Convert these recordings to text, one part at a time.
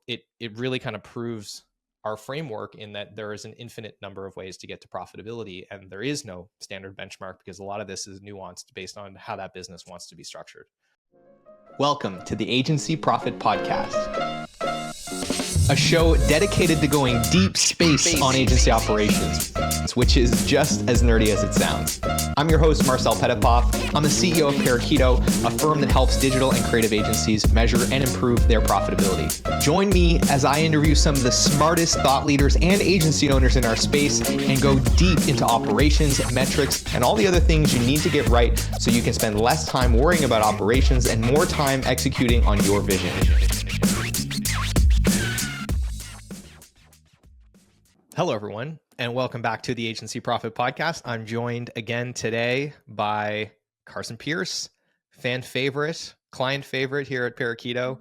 it really kind of proves our framework in that there is an infinite number of ways to get to profitability, and there is no standard benchmark because a lot of this is nuanced based on how that business wants to be structured. Welcome to the Agency Profit Podcast, a show dedicated to going deep space on agency operations, which is just as nerdy as it sounds. I'm your host, Marcel I'm the CEO of Parakeeto, a firm that helps digital and creative agencies measure and improve their profitability. Join me as I interview some of the smartest thought leaders and agency owners in our space and go deep into operations, metrics, and all the other things you need to get right so you can spend less time worrying about operations and more time executing on your vision. Hello, everyone, and welcome back to the Agency Profit Podcast. I'm joined again today by Carson Pierce, fan favorite, client favorite here at Parakeeto,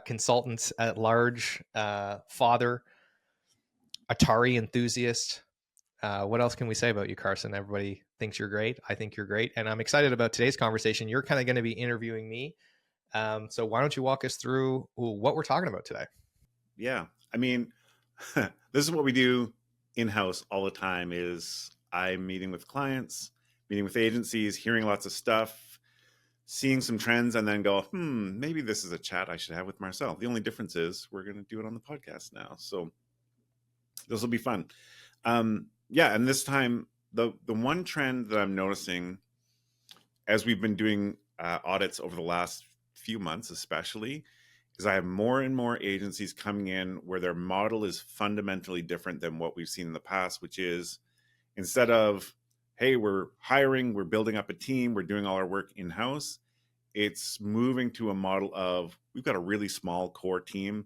consultant at large, father, Atari enthusiast. What else can we say about you, Carson? Everybody thinks you're great. I think you're great, and I'm excited about today's conversation. You're kind of going to be interviewing me, so why don't you walk us through what we're talking about today? Yeah, I mean, this is what we do in-house all the time. Is I'm meeting with clients, meeting with agencies, hearing lots of stuff, seeing some trends, and then go, maybe this is a chat I should have with Marcel. The only difference is we're going to do it on the podcast now. So this will be fun. And this time, the one trend that I'm noticing as we've been doing audits over the last few months, especially, is I have more and more agencies coming in where their model is fundamentally different than what we've seen in the past, which is instead of, hey, we're hiring, we're building up a team, we're doing all our work in-house, it's moving to a model of we've got a really small core team.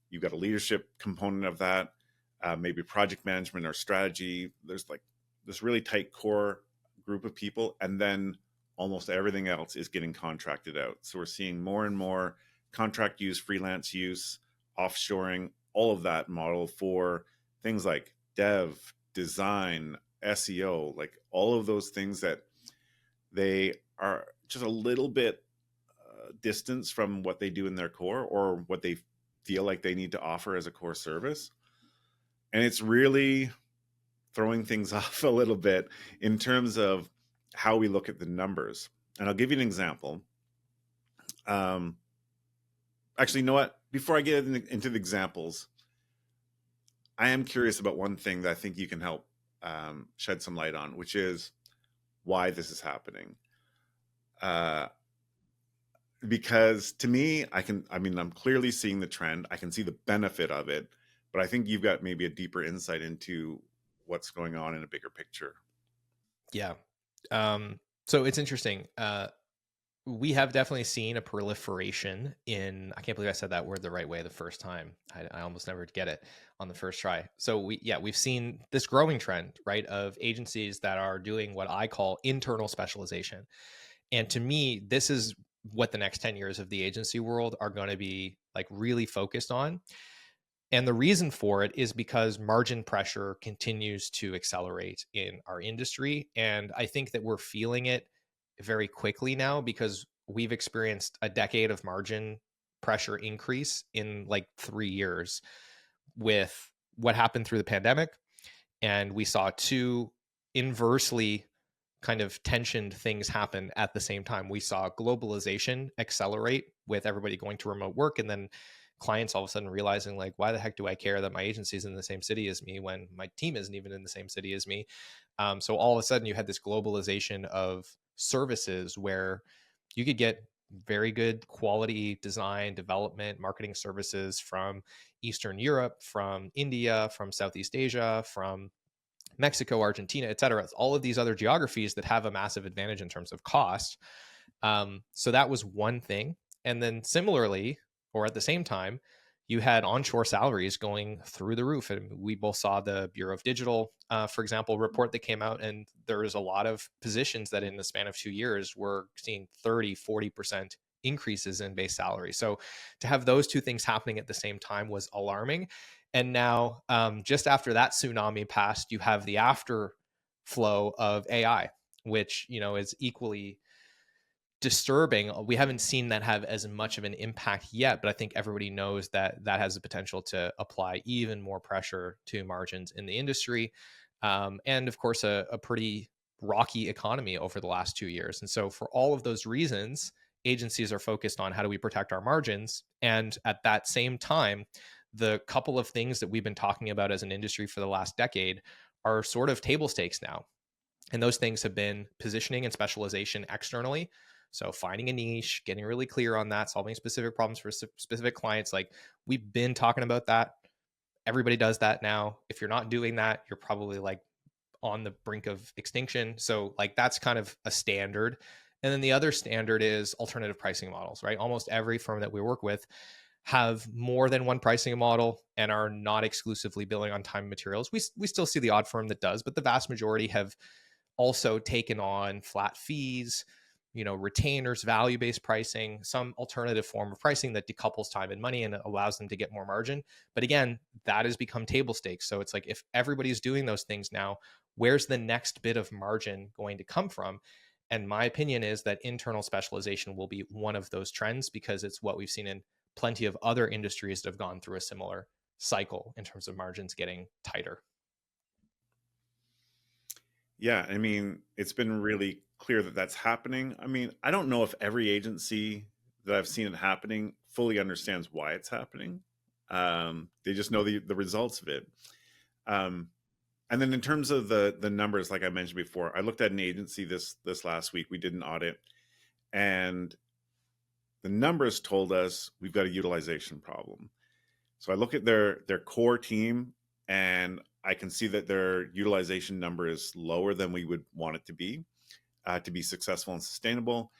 You've got a leadership component of that, maybe project management or strategy. There's like this really tight core group of people, and then almost everything else is getting contracted out. So we're seeing more and more contract use, freelance use, offshoring, all of that model for things like dev, design, SEO, like all of those things that they are just a little bit distance from what they do in their core or what they feel like they need to offer as a core service. And it's really throwing things off a little bit in terms of how we look at the numbers. And I'll give you an example. Actually, you know what? Before I get into the examples, I am curious about one thing that I think you can help shed some light on, which is why this is happening. Because to me, I'm clearly seeing the trend. I can see the benefit of it, but I think you've got maybe a deeper insight into what's going on in a bigger picture. Yeah. So it's interesting. We have definitely seen a proliferation in, I can't believe I said that word the right way the first time. I almost never get it on the first try. So we've seen this growing trend, right, of agencies that are doing what I call internal specialization. And to me, this is what the next 10 years of the agency world are going to be like really focused on. And the reason for it is because margin pressure continues to accelerate in our industry. And I think that we're feeling it very quickly now because we've experienced a decade of margin pressure increase in like 3 years with what happened through the pandemic. And we saw two inversely kind of tensioned things happen at the same time. We saw globalization accelerate with everybody going to remote work, and then clients all of a sudden realizing like, why the heck do I care that my agency is in the same city as me when my team isn't even in the same city as me? So all of a sudden you had this globalization of services where you could get very good quality design, development, marketing services from Eastern Europe, from India, from Southeast Asia, from Mexico, Argentina, et cetera. All of these other geographies that have a massive advantage in terms of cost. So that was one thing. And then similarly, or at the same time, you had onshore salaries going through the roof. And we both saw the Bureau of Digital, for example, report that came out. And there was a lot of positions that in the span of 2 years were seeing 30, 40% increases in base salary. So to have those two things happening at the same time was alarming. And now just after that tsunami passed, you have the afterflow of AI, which, is equally disturbing. We haven't seen that have as much of an impact yet, but I think everybody knows that that has the potential to apply even more pressure to margins in the industry. And of course, a pretty rocky economy over the last 2 years. And so, for all of those reasons, agencies are focused on how do we protect our margins. And at that same time, the couple of things that we've been talking about as an industry for the last decade are sort of table stakes now. And those things have been positioning and specialization externally. So finding a niche, getting really clear on that, solving specific problems for specific clients. Like, we've been talking about that. Everybody does that now. If you're not doing that, you're probably like on the brink of extinction. So like that's kind of a standard. And then the other standard is alternative pricing models, right? Almost every firm that we work with have more than one pricing model and are not exclusively billing on time and materials. We still see the odd firm that does, but the vast majority have also taken on flat fees, retainers, value-based pricing, some alternative form of pricing that decouples time and money and allows them to get more margin. But again, that has become table stakes. So it's like, if everybody's doing those things now, where's the next bit of margin going to come from? And my opinion is that internal specialization will be one of those trends, because it's what we've seen in plenty of other industries that have gone through a similar cycle in terms of margins getting tighter. Yeah, I mean, it's been really clear that that's happening. I mean, I don't know if every agency that I've seen it happening fully understands why it's happening. They just know the results of it. Um, and then in terms of the numbers, like I mentioned before, I looked at an agency this last week. We did an audit, and the numbers told us we've got a utilization problem. So I look at their core team, and I can see that their utilization number is lower than we would want it to be successful and sustainable.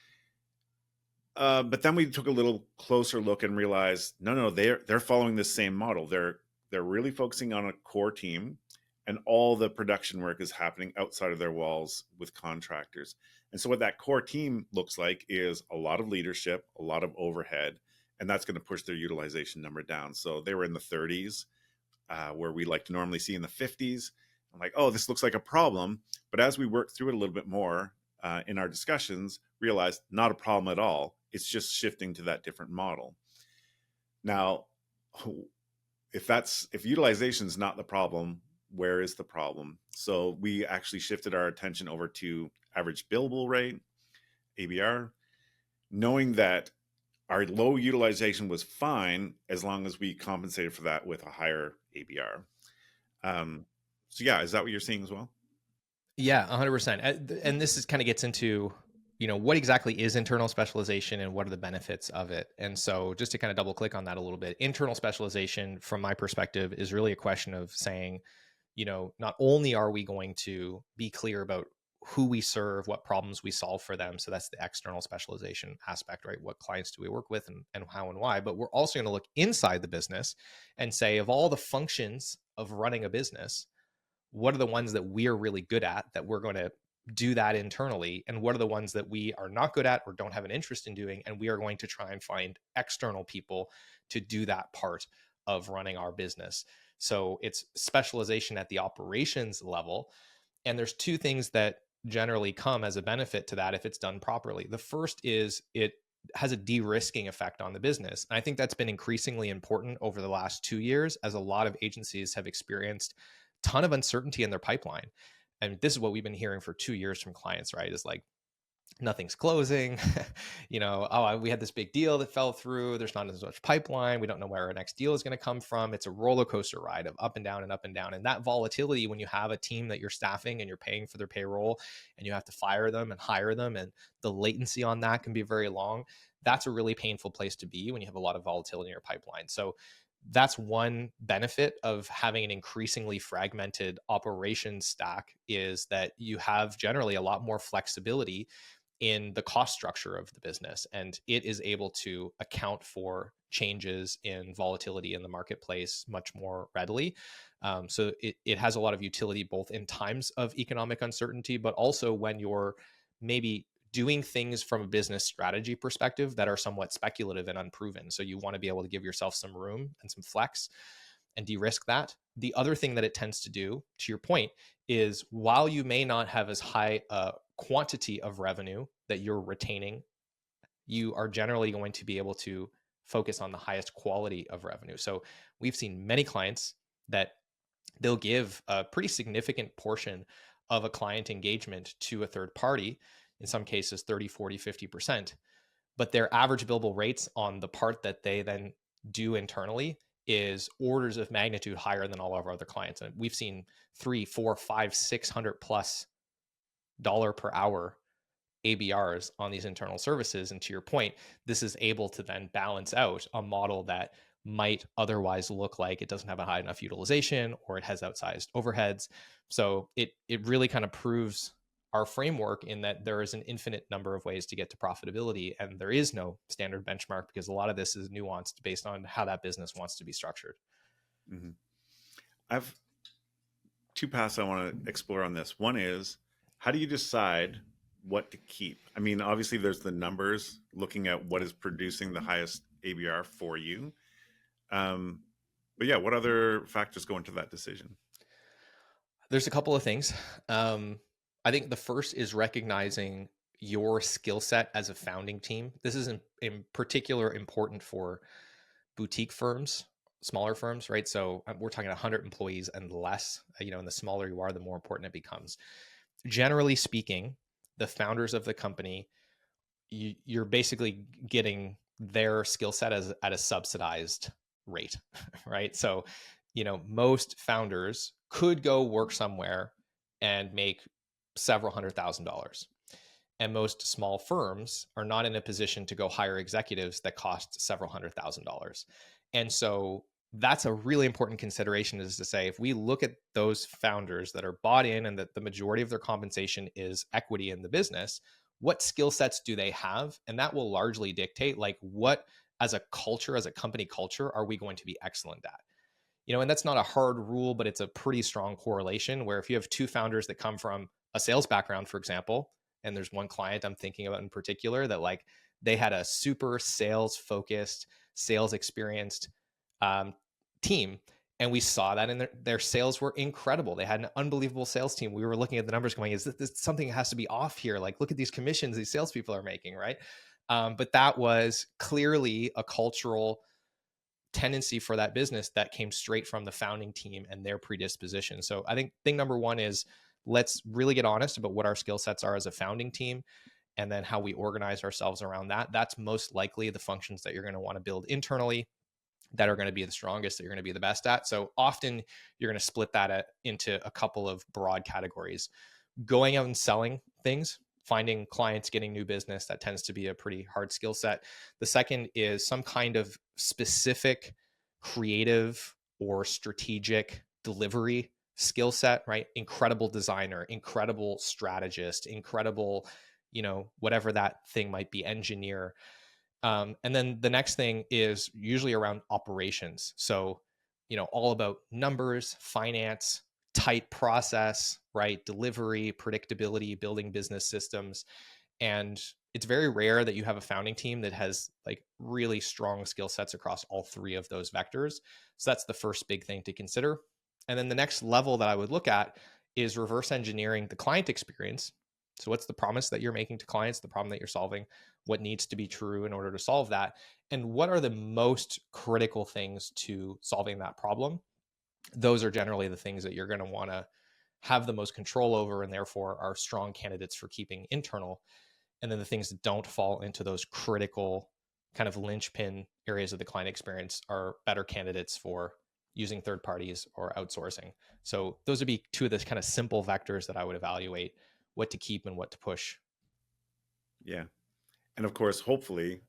But then we took a little closer look and realized, no, they're following the same model. They're really focusing on a core team, and all the production work is happening outside of their walls with contractors. And so what that core team looks like is a lot of leadership, a lot of overhead, and that's going to push their utilization number down. So they were in the 30s, where we like to normally see in the 50s. I'm like, oh, this looks like a problem. But as we worked through it a little bit more in our discussions, realized not a problem at all. It's just shifting to that different model. Now, if utilization is not the problem, where is the problem? So we actually shifted our attention over to average billable rate, ABR, knowing that our low utilization was fine as long as we compensated for that with a higher ABR. So yeah, is that what you're seeing as well? Yeah, 100%. And this is kind of gets into, what exactly is internal specialization and what are the benefits of it. And so just to kind of double click on that a little bit, internal specialization from my perspective is really a question of saying, not only are we going to be clear about who we serve, what problems we solve for them. So that's the external specialization aspect, right? What clients do we work with, and how and why? But we're also going to look inside the business and say, of all the functions of running a business, what are the ones that we are really good at that we're going to do that internally, and what are the ones that we are not good at or don't have an interest in doing, and we are going to try and find external people to do that part of running our business. So it's specialization at the operations level. And there's two things that generally come as a benefit to that if it's done properly. The first is it has a de-risking effect on the business. And I think that's been increasingly important over the last 2 years, as a lot of agencies have experienced a ton of uncertainty in their pipeline. And this is what we've been hearing for 2 years from clients, right? Is like, nothing's closing. Oh, we had this big deal that fell through. There's not as much pipeline. We don't know where our next deal is going to come from. It's a roller coaster ride of up and down and up and down. And that volatility, when you have a team that you're staffing and you're paying for their payroll, and you have to fire them and hire them, and the latency on that can be very long, that's a really painful place to be when you have a lot of volatility in your pipeline. So that's one benefit of having an increasingly fragmented operations stack, is that you have generally a lot more flexibility in the cost structure of the business, and it is able to account for changes in volatility in the marketplace much more readily. So it has a lot of utility both in times of economic uncertainty, but also when you're maybe doing things from a business strategy perspective that are somewhat speculative and unproven. So you want to be able to give yourself some room and some flex and de-risk that. The other thing that it tends to do, to your point, is while you may not have as high a quantity of revenue that you're retaining you are generally going to be able to focus on the highest quality of revenue. So we've seen many clients that they'll give a pretty significant portion of a client engagement to a third party, in some cases 30, 40, 50%. But their average billable rates on the part that they then do internally is orders of magnitude higher than all of our other clients. And we've seen 3, 4, 5, 600 plus dollar per hour ABRs on these internal services. And to your point, this is able to then balance out a model that might otherwise look like it doesn't have a high enough utilization or it has outsized overheads. So it really kind of proves our framework in that there is an infinite number of ways to get to profitability, and there is no standard benchmark because a lot of this is nuanced based on how that business wants to be structured. Mm-hmm. I've two paths I want to explore on this. One is, how do you decide what to keep? I mean, obviously there's the numbers, looking at what is producing the highest ABR for you. But yeah, what other factors go into that decision? There's a couple of things. I think the first is recognizing your skill set as a founding team. This is in particular important for boutique firms, smaller firms, right? So we're talking 100 employees and less. And the smaller you are, the more important it becomes. Generally speaking, the founders of the company, you're basically getting their skill set at a subsidized rate, right? So, most founders could go work somewhere and make several $100,000. And most small firms are not in a position to go hire executives that cost several $100,000. And so that's a really important consideration, is to say, if we look at those founders that are bought in and that the majority of their compensation is equity in the business, what skill sets do they have? And that will largely dictate like what, as a culture, as a company culture, are we going to be excellent at? And that's not a hard rule, but it's a pretty strong correlation where if you have two founders that come from a sales background, for example, and there's one client I'm thinking about in particular that like they had a super sales focused, sales experienced team. And we saw that in their sales were incredible. They had an unbelievable sales team. We were looking at the numbers going, is this something has to be off here? Like, look at these commissions these salespeople are making, right? But that was clearly a cultural tendency for that business that came straight from the founding team and their predisposition. So I think thing number one is let's really get honest about what our skill sets are as a founding team, and then how we organize ourselves around that. That's most likely the functions that you're going to want to build internally that are going to be the strongest, that you're going to be the best at. So often you're going to split that into a couple of broad categories. Going out and selling things, finding clients, getting new business, that tends to be a pretty hard skill set. The second is some kind of specific creative or strategic delivery skill set, right? Incredible designer, incredible strategist, incredible, whatever that thing might be, engineer. And then the next thing is usually around operations. So, all about numbers, finance, tight process, right? Delivery, predictability, building business systems. And it's very rare that you have a founding team that has like really strong skill sets across all three of those vectors. So that's the first big thing to consider. And then the next level that I would look at is reverse engineering the client experience. So what's the promise that you're making to clients, the problem that you're solving, what needs to be true in order to solve that, and what are the most critical things to solving that problem? Those are generally the things that you're going to want to have the most control over, and therefore are strong candidates for keeping internal. And then the things that don't fall into those critical kind of linchpin areas of the client experience are better candidates for using third parties or outsourcing. So those would be two of the kind of simple vectors that I would evaluate what to keep and what to push. Yeah. And of course, hopefully,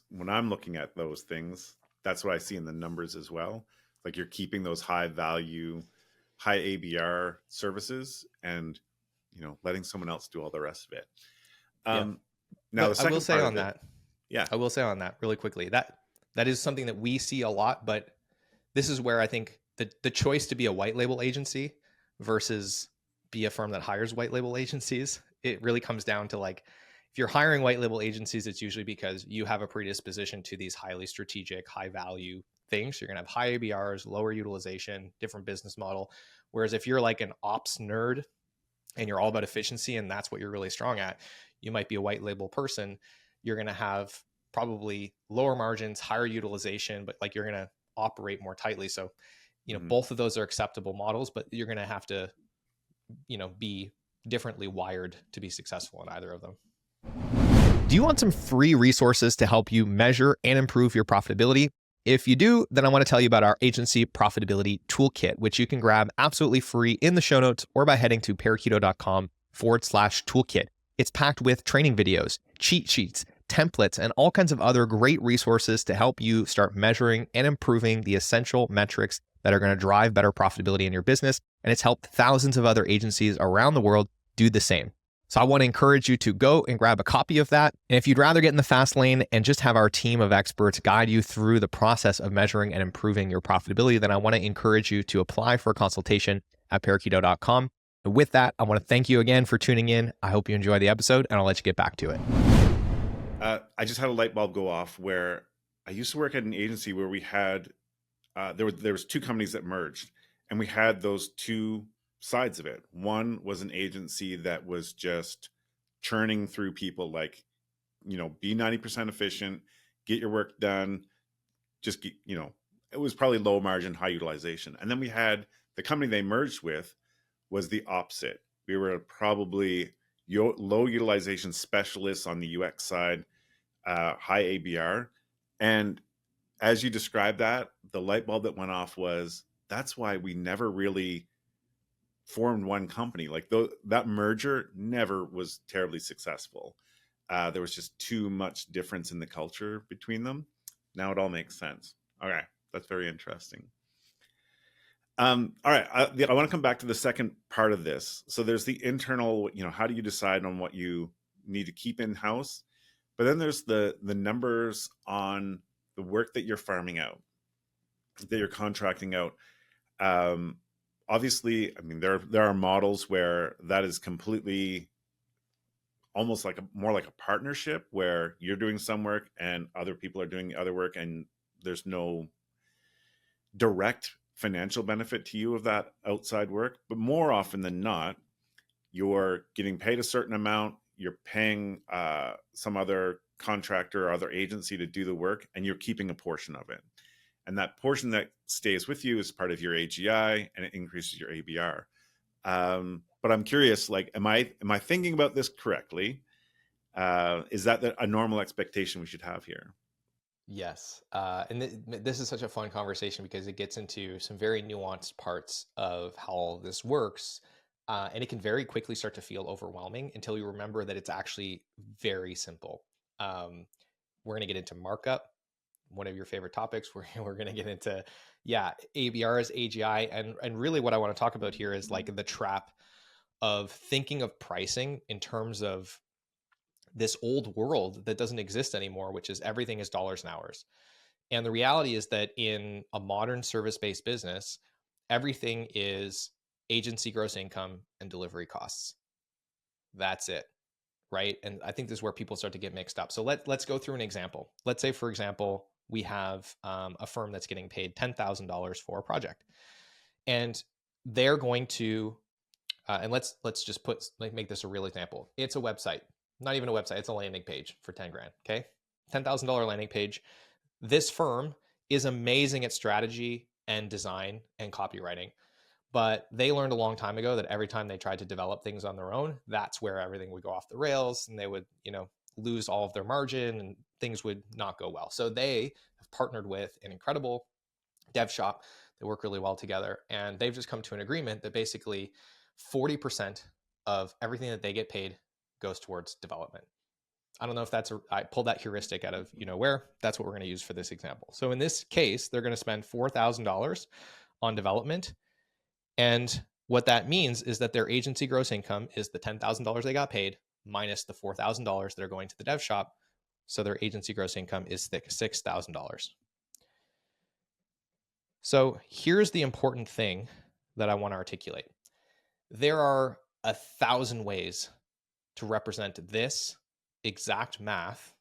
when I'm looking at those things, that's what I see in the numbers as well. Like you're keeping those high value, high ABR services, and letting someone else do all the rest of it. Yeah. Now the But I will second say part on of it, that, yeah, I will say on that really quickly, that is something that we see a lot, but this is where I think the choice to be a white label agency versus be a firm that hires white label agencies, it really comes down to like, if you're hiring white label agencies, it's usually because you have a predisposition to these highly strategic, high value things. You're going to have high ABRs, lower utilization, different business model. Whereas if you're like an ops nerd and you're all about efficiency and that's what you're really strong at, you might be a white label person. you're going to have probably lower margins, higher utilization, but like you're going to operate more tightly. So, Mhm. both of those are acceptable models, but you're going to have to, be differently wired to be successful in either of them. Do you want some free resources to help you measure and improve your profitability? If you do, then I want to tell you about our agency profitability toolkit, which you can grab absolutely free in the show notes or by heading to parakeeto.com/toolkit. It's packed with training videos, cheat sheets, templates, and all kinds of other great resources to help you start measuring and improving the essential metrics that are going to drive better profitability in your business. And it's helped thousands of other agencies around the world do the same. So I want to encourage you to go and grab a copy of that. And if you'd rather get in the fast lane and just have our team of experts guide you through the process of measuring and improving your profitability, then I want to encourage you to apply for a consultation at parakeeto.com. And with that, I want to thank you again for tuning in. I hope you enjoy the episode, and I'll let you get back to it. I just had a light bulb go off where I used to work at an agency where we had there was two companies that merged, and we had those two sides of it. One was an agency that was just churning through people, like, be 90% efficient, get your work done, just get, it was probably low margin, high utilization. And then we had the company they merged with was the opposite. We were probably low utilization specialists on the UX side, high ABR. And as you described that, the light bulb that went off was that's why we never really formed one company. Like that merger never was terribly successful. There was just too much difference in the culture between them. Now it all makes sense. Okay, that's very interesting. All right, I want to come back to the second part of this. So there's the internal, how do you decide on what you need to keep in house? But then there's the numbers on the work that you're farming out, that you're contracting out. Obviously, I mean, there are models where that is completely almost more like a partnership where you're doing some work and other people are doing the other work, and there's no direct financial benefit to you of that outside work. But more often than not, you're getting paid a certain amount, you're paying some other contractor or other agency to do the work, and you're keeping a portion of it. And that portion that stays with you is part of your AGI, and it increases your ABR. But I'm curious, like, am I thinking about this correctly? Is that a normal expectation we should have here? Yes. And this is such a fun conversation because it gets into some very nuanced parts of how all this works. And it can very quickly start to feel overwhelming until you remember that it's actually very simple. We're going to get into markup, one of your favorite topics. We're going to get into, ABRs, AGI. And really what I want to talk about here is like the trap of thinking of pricing in terms of this old world that doesn't exist anymore, which is everything is dollars and hours. And the reality is that in a modern service-based business, everything is agency gross income and delivery costs. That's it, right? And I think this is where people start to get mixed up. So let's go through an example. Let's say, for example, we have a firm that's getting paid $10,000 for a project, and they're going to, and let's just make this a real example. It's a website, not even a website. It's a landing page for 10 grand. Okay, $10,000 landing page. This firm is amazing at strategy and design and copywriting, but they learned a long time ago that every time they tried to develop things on their own, that's where everything would go off the rails, and they would, lose all of their margin, and things would not go well. So they have partnered with an incredible dev shop. They work really well together, and they've just come to an agreement that basically 40% of everything that they get paid goes towards development. I don't know if I pulled that heuristic out of where. That's what we're going to use for this example. So in this case, they're going to spend $4,000 on development. And what that means is that their agency gross income is the $10,000 they got paid minus the $4,000 that are going to the dev shop. So their agency gross income is $6,000. So here's the important thing that I want to articulate. There are 1,000 ways to represent this exact math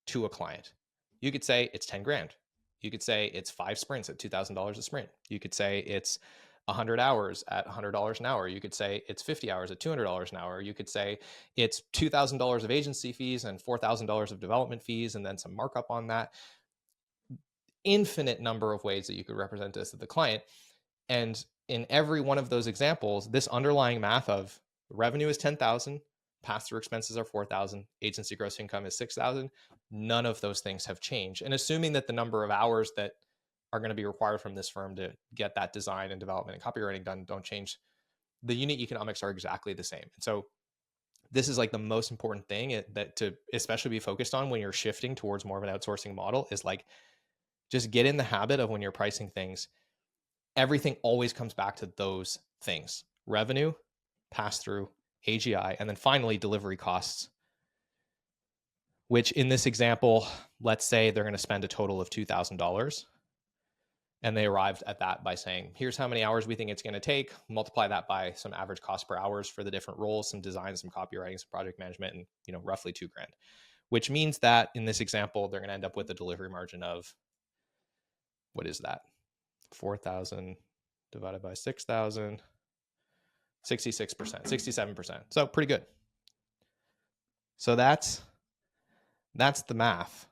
to a client. You could say it's 10 grand. You could say it's 5 sprints at $2,000 a sprint. You could say it's 100 hours at $100 an hour. You could say it's 50 hours at $200 an hour. You could say it's $2,000 of agency fees and $4,000 of development fees and then some markup on that. Infinite number of ways that you could represent this to the client. And in every one of those examples, this underlying math of revenue is 10,000, pass-through expenses are 4,000, agency gross income is 6,000. None of those things have changed. And assuming that the number of hours that are going to be required from this firm to get that design and development and copywriting done don't change, the unit economics are exactly the same. And so this is like the most important thing that to especially be focused on when you're shifting towards more of an outsourcing model is like, just get in the habit of when you're pricing things, everything always comes back to those things: revenue, pass through, AGI, and then finally delivery costs, which in this example, let's say they're going to spend a total of $2,000. And they arrived at that by saying, here's how many hours we think it's going to take, multiply that by some average cost per hours for the different roles, some design, some copywriting, some project management, and roughly $2,000, which means that in this example, they're going to end up with a delivery margin of, what is that? 4,000 divided by 6,000, 66%, 67%. So pretty good. So that's the math.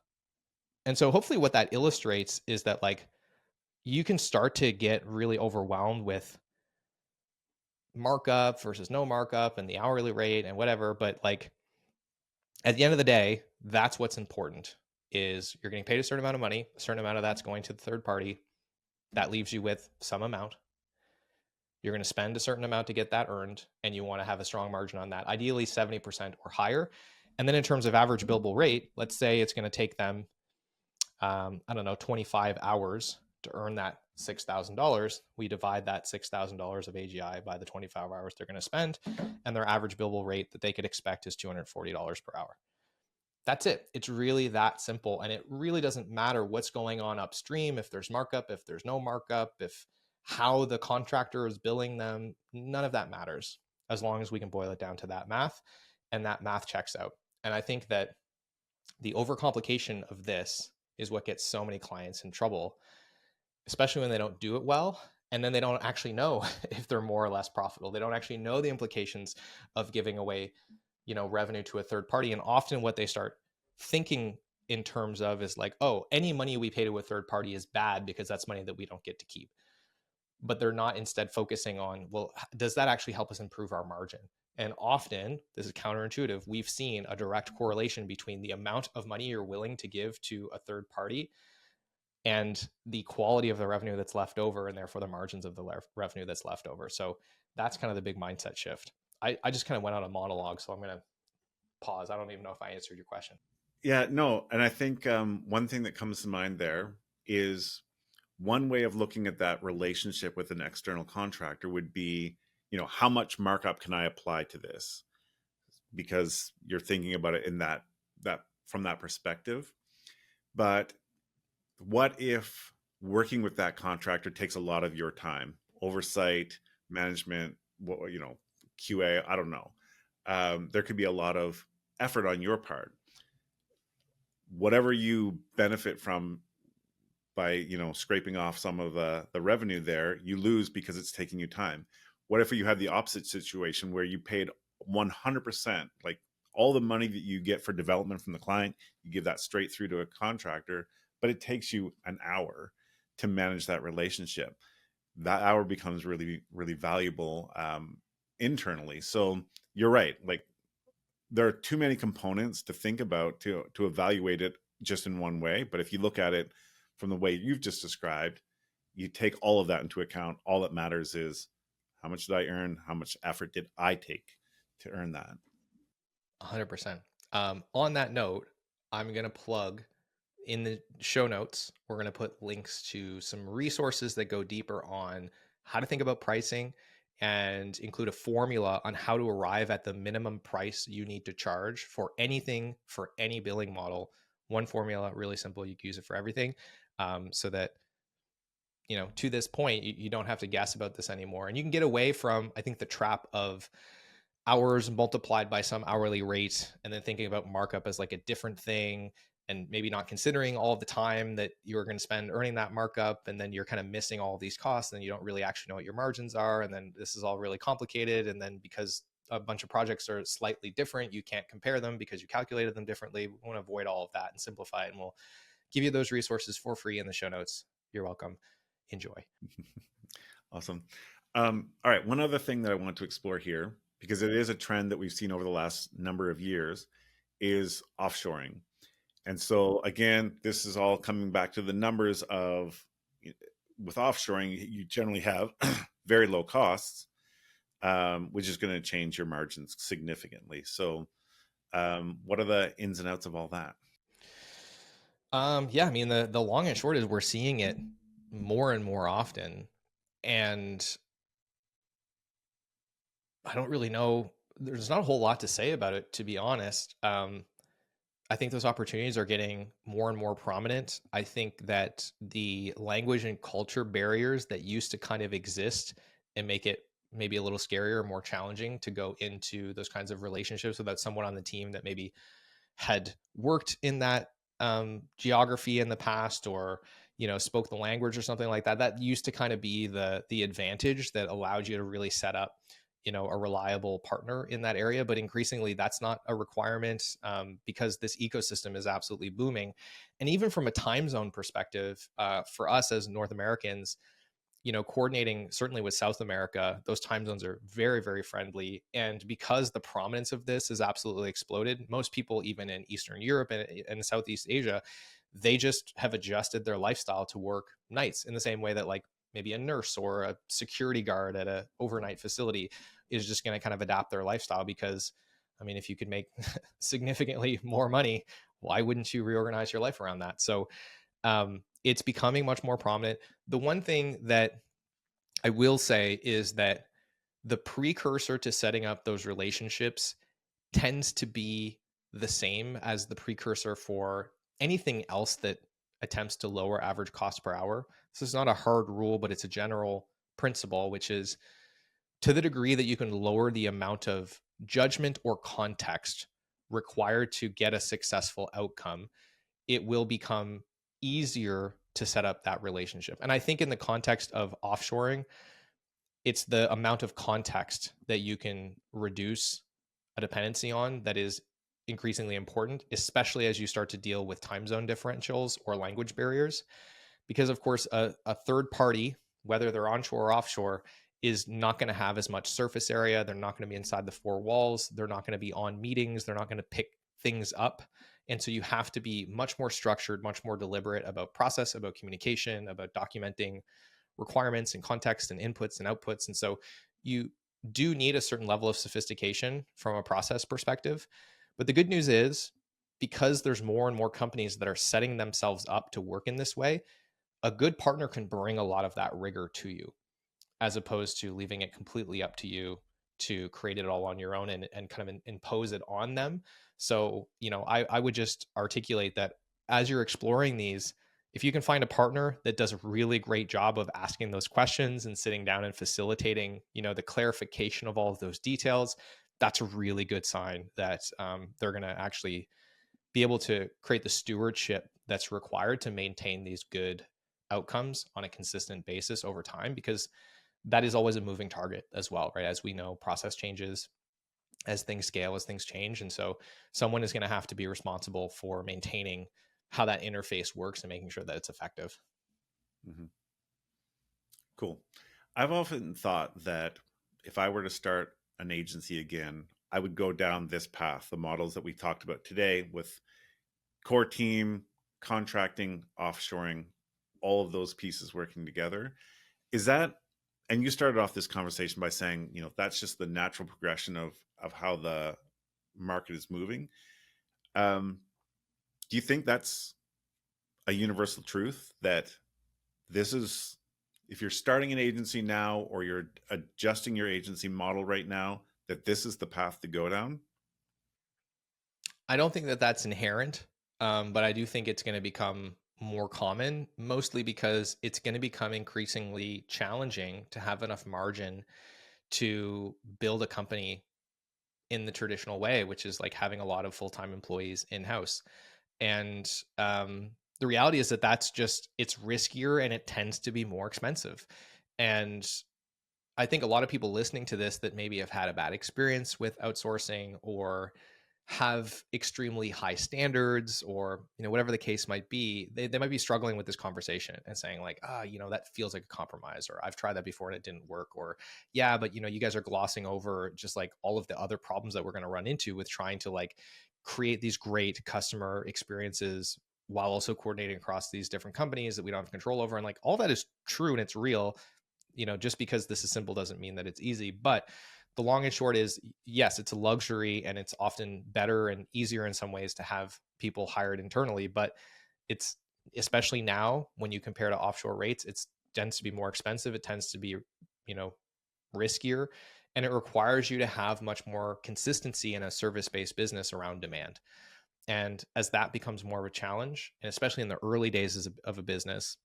And so hopefully what that illustrates is that like you can start to get really overwhelmed with markup versus no markup and the hourly rate and whatever. But like at the end of the day, that's what's important is you're getting paid a certain amount of money, a certain amount of that's going to the third party. That leaves you with some amount. You're going to spend a certain amount to get that earned, and you want to have a strong margin on that, ideally 70% or higher. And then in terms of average billable rate, let's say it's going to take them, 25 hours to earn that $6,000. We divide that $6,000 of AGI by the 25 hours they're going to spend, and their average billable rate that they could expect is $240 per hour. That's it. It's really that simple. And it really doesn't matter what's going on upstream, if there's markup, if there's no markup, if how the contractor is billing them, none of that matters as long as we can boil it down to that math, and that math checks out. And I think that the overcomplication of this is what gets so many clients in trouble, especially when they don't do it well. And then they don't actually know if they're more or less profitable. They don't actually know the implications of giving away revenue to a third party. And often what they start thinking in terms of is like, oh, any money we pay to a third party is bad because that's money that we don't get to keep. But they're not instead focusing on, well, does that actually help us improve our margin? And often, this is counterintuitive, we've seen a direct correlation between the amount of money you're willing to give to a third party and the quality of the revenue that's left over, and therefore the margins of the revenue that's left over. So that's kind of the big mindset shift. I just kind of went on a monologue, so I'm going to pause. I don't even know if I answered your question. Yeah, no. And I think one thing that comes to mind there is one way of looking at that relationship with an external contractor would be, how much markup can I apply to this? Because you're thinking about it in that from that perspective. But what if working with that contractor takes a lot of your time, oversight, management, QA, I don't know. There could be a lot of effort on your part. Whatever you benefit from by, scraping off some of the revenue there, you lose because it's taking you time. What if you have the opposite situation where you paid 100%, like all the money that you get for development from the client, you give that straight through to a contractor, but it takes you an hour to manage that relationship. That hour becomes really, really valuable internally. So you're right. Like there are too many components to think about to evaluate it just in one way. But if you look at it from the way you've just described, you take all of that into account. All that matters is how much did I earn? How much effort did I take to earn that? 100%. On that note, I'm going to plug in the show notes. We're going to put links to some resources that go deeper on how to think about pricing and include a formula on how to arrive at the minimum price you need to charge for anything, for any billing model. One formula, really simple. You can use it for everything, so that, to this point, you don't have to guess about this anymore. And you can get away from, I think, the trap of hours multiplied by some hourly rate and then thinking about markup as like a different thing and maybe not considering all of the time that you're going to spend earning that markup. And then you're kind of missing all of these costs, and you don't really actually know what your margins are. And then this is all really complicated. And then because a bunch of projects are slightly different, you can't compare them because you calculated them differently. We want to avoid all of that and simplify it. And we'll give you those resources for free in the show notes. You're welcome. Enjoy. Awesome. All right. One other thing that I want to explore here, because it is a trend that we've seen over the last number of years, is offshoring. And so again, this is all coming back to the numbers of, with offshoring, you generally have very low costs, which is going to change your margins significantly. So what are the ins and outs of all that? Yeah, I mean, the long and short is we're seeing it more and more often. And I don't really know. There's not a whole lot to say about it, to be honest. I think those opportunities are getting more and more prominent. I think that the language and culture barriers that used to kind of exist and make it maybe a little scarier or more challenging to go into those kinds of relationships without someone on the team that maybe had worked in that geography in the past, or spoke the language or something like that. That used to kind of be the advantage that allowed you to really set up a reliable partner in that area. But increasingly that's not a requirement, because this ecosystem is absolutely booming. And even from a time zone perspective, for us as North Americans, coordinating certainly with South America, those time zones are very, very friendly. And because the prominence of this has absolutely exploded, most people, even in Eastern Europe and Southeast Asia, they just have adjusted their lifestyle to work nights in the same way that, like, maybe a nurse or a security guard at a overnight facility is just going to kind of adapt their lifestyle. Because, I mean, if you could make significantly more money, why wouldn't you reorganize your life around that? So it's becoming much more prominent. The one thing that I will say is that the precursor to setting up those relationships tends to be the same as the precursor for anything else that attempts to lower average cost per hour. This is not a hard rule, but it's a general principle, which is, to the degree that you can lower the amount of judgment or context required to get a successful outcome, it will become easier to set up that relationship. And I think in the context of offshoring, it's the amount of context that you can reduce a dependency on that is increasingly important, especially as you start to deal with time zone differentials or language barriers. Because, of course, a third party, whether they're onshore or offshore, is not going to have as much surface area. They're not going to be inside the four walls. They're not going to be on meetings. They're not going to pick things up. And so you have to be much more structured, much more deliberate about process, about communication, about documenting requirements and context and inputs and outputs. And so you do need a certain level of sophistication from a process perspective. But the good news is, because there's more and more companies that are setting themselves up to work in this way, a good partner can bring a lot of that rigor to you, as opposed to leaving it completely up to you to create it all on your own and kind of impose it on them. So, I would just articulate that as you're exploring these, if you can find a partner that does a really great job of asking those questions and sitting down and facilitating, the clarification of all of those details, that's a really good sign that they're going to actually be able to create the stewardship that's required to maintain these good outcomes on a consistent basis over time. Because that is always a moving target as well, right? As we know, process changes as things scale, as things change. And so someone is going to have to be responsible for maintaining how that interface works and making sure that it's effective. Mm-hmm. Cool. I've often thought that if I were to start an agency again, I would go down this path, the models that we talked about today, with core team, contracting, offshoring, all of those pieces working together. Is that, and you started off this conversation by saying, that's just the natural progression of how the market is moving. Do you think that's a universal truth, that this is, if you're starting an agency now or you're adjusting your agency model right now, that this is the path to go down? I don't think that that's inherent, but I do think it's going to become more common, mostly because it's going to become increasingly challenging to have enough margin to build a company in the traditional way, which is like having a lot of full-time employees in-house. And the reality is that it's riskier and it tends to be more expensive. And I think a lot of people listening to this that maybe have had a bad experience with outsourcing or have extremely high standards, or whatever the case might be, they might be struggling with this conversation and saying like, that feels like a compromise, or I've tried that before and it didn't work, or yeah, but you guys are glossing over just like all of the other problems that we're going to run into with trying to like create these great customer experiences while also coordinating across these different companies that we don't have control over. And like all that is true and it's real. Just because this is simple doesn't mean that it's easy. But the long and short is, yes, it's a luxury and it's often better and easier in some ways to have people hired internally. But it's, especially now when you compare to offshore rates, it tends to be more expensive. It tends to be, riskier, and it requires you to have much more consistency in a service-based business around demand. And as that becomes more of a challenge, and especially in the early days of a business,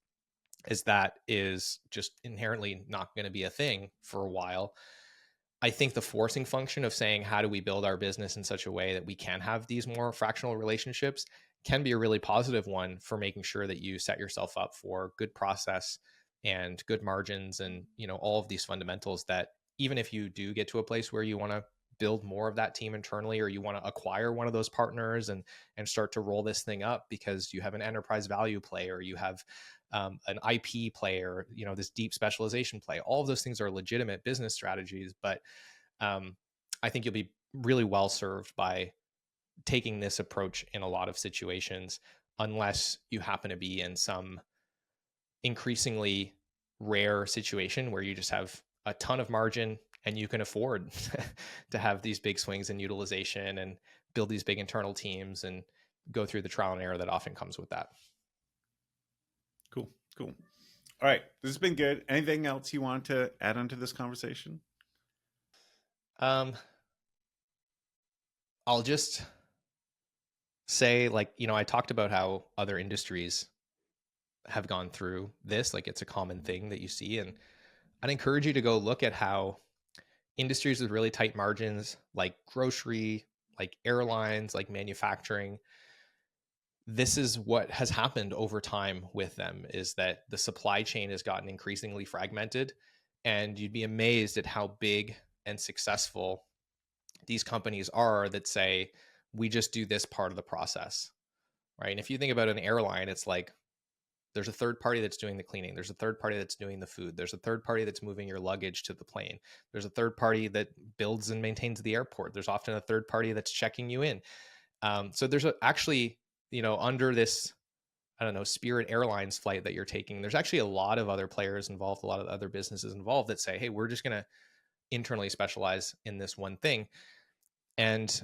as that is just inherently not going to be a thing for a while, I think the forcing function of saying, how do we build our business in such a way that we can have these more fractional relationships can be a really positive one for making sure that you set yourself up for good process and good margins and, all of these fundamentals that even if you do get to a place where you want to build more of that team internally, or you want to acquire one of those partners and start to roll this thing up because you have an enterprise value play, or you have an IP play, or this deep specialization play. All of those things are legitimate business strategies, but I think you'll be really well served by taking this approach in a lot of situations, unless you happen to be in some increasingly rare situation where you just have a ton of margin and you can afford to have these big swings in utilization and build these big internal teams and go through the trial and error that often comes with that. Cool. Cool. All right. This has been good. Anything else you want to add onto this conversation? Um, I'll just say, like, I talked about how other industries have gone through this. Like, it's a common thing that you see. And I'd encourage you to go look at how industries with really tight margins, like grocery, like airlines, like manufacturing, this is what has happened over time with them, is that the supply chain has gotten increasingly fragmented. And you'd be amazed at how big and successful these companies are that say, we just do this part of the process, right? And if you think about an airline, it's like there's a third party that's doing the cleaning. There's a third party that's doing the food. There's a third party that's moving your luggage to the plane. There's a third party that builds and maintains the airport. There's often a third party that's checking you in. So there's actually, under this, I don't know, Spirit Airlines flight that you're taking, there's actually a lot of other players involved, a lot of other businesses involved that say, hey, we're just going to internally specialize in this one thing. And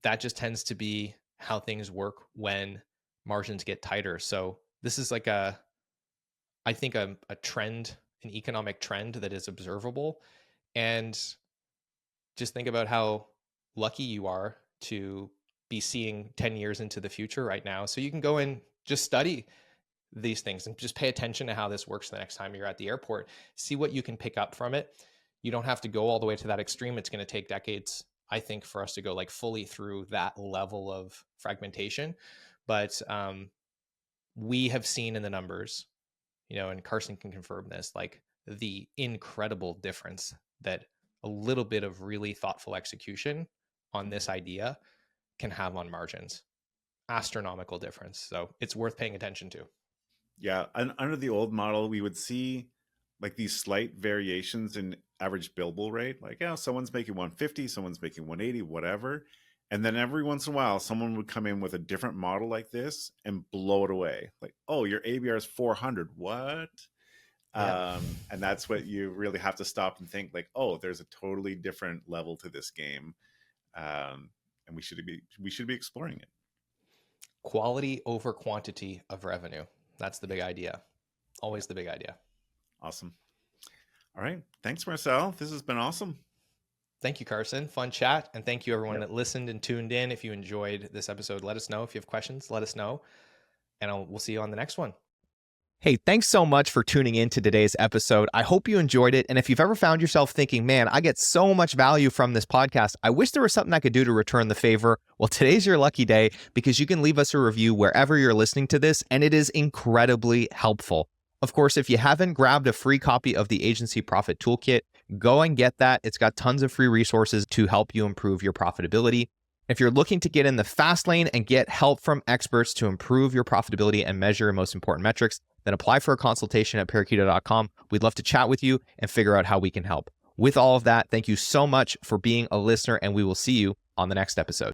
that just tends to be how things work when margins get tighter. So this is like I think a trend, an economic trend that is observable. And just think about how lucky you are to be seeing 10 years into the future right now. So you can go and just study these things and just pay attention to how this works the next time you're at the airport. See what you can pick up from it. You don't have to go all the way to that extreme. It's going to take decades, I think, for us to go like fully through that level of fragmentation. But we have seen in the numbers, and Carson can confirm this, like the incredible difference that a little bit of really thoughtful execution on this idea can have on margins. Astronomical difference. So it's worth paying attention to. Yeah. And under the old model, we would see like these slight variations in average billable rate. Like, yeah, someone's making 150, someone's making 180, whatever. And then every once in a while, someone would come in with a different model like this and blow it away. Like, oh, your ABR is 400. What? Yeah. And that's what you really have to stop and think like, oh, there's a totally different level to this game. And we should be exploring it. Quality over quantity of revenue. That's the big idea. Always the big idea. Awesome. All right. Thanks, Marcel. This has been awesome. Thank you, Carson. Fun chat. And thank you, everyone Yep. that listened and tuned in. If you enjoyed this episode, let us know. If you have questions, let us know. And we'll see you on the next one. Hey, thanks so much for tuning in to today's episode. I hope you enjoyed it. And if you've ever found yourself thinking, man, I get so much value from this podcast, I wish there was something I could do to return the favor. Well, today's your lucky day because you can leave us a review wherever you're listening to this, and it is incredibly helpful. Of course, if you haven't grabbed a free copy of the Agency Profit Toolkit, go and get that. It's got tons of free resources to help you improve your profitability. If you're looking to get in the fast lane and get help from experts to improve your profitability and measure your most important metrics, then apply for a consultation at parakeeto.com. We'd love to chat with you and figure out how we can help. With all of that, thank you so much for being a listener, and we will see you on the next episode.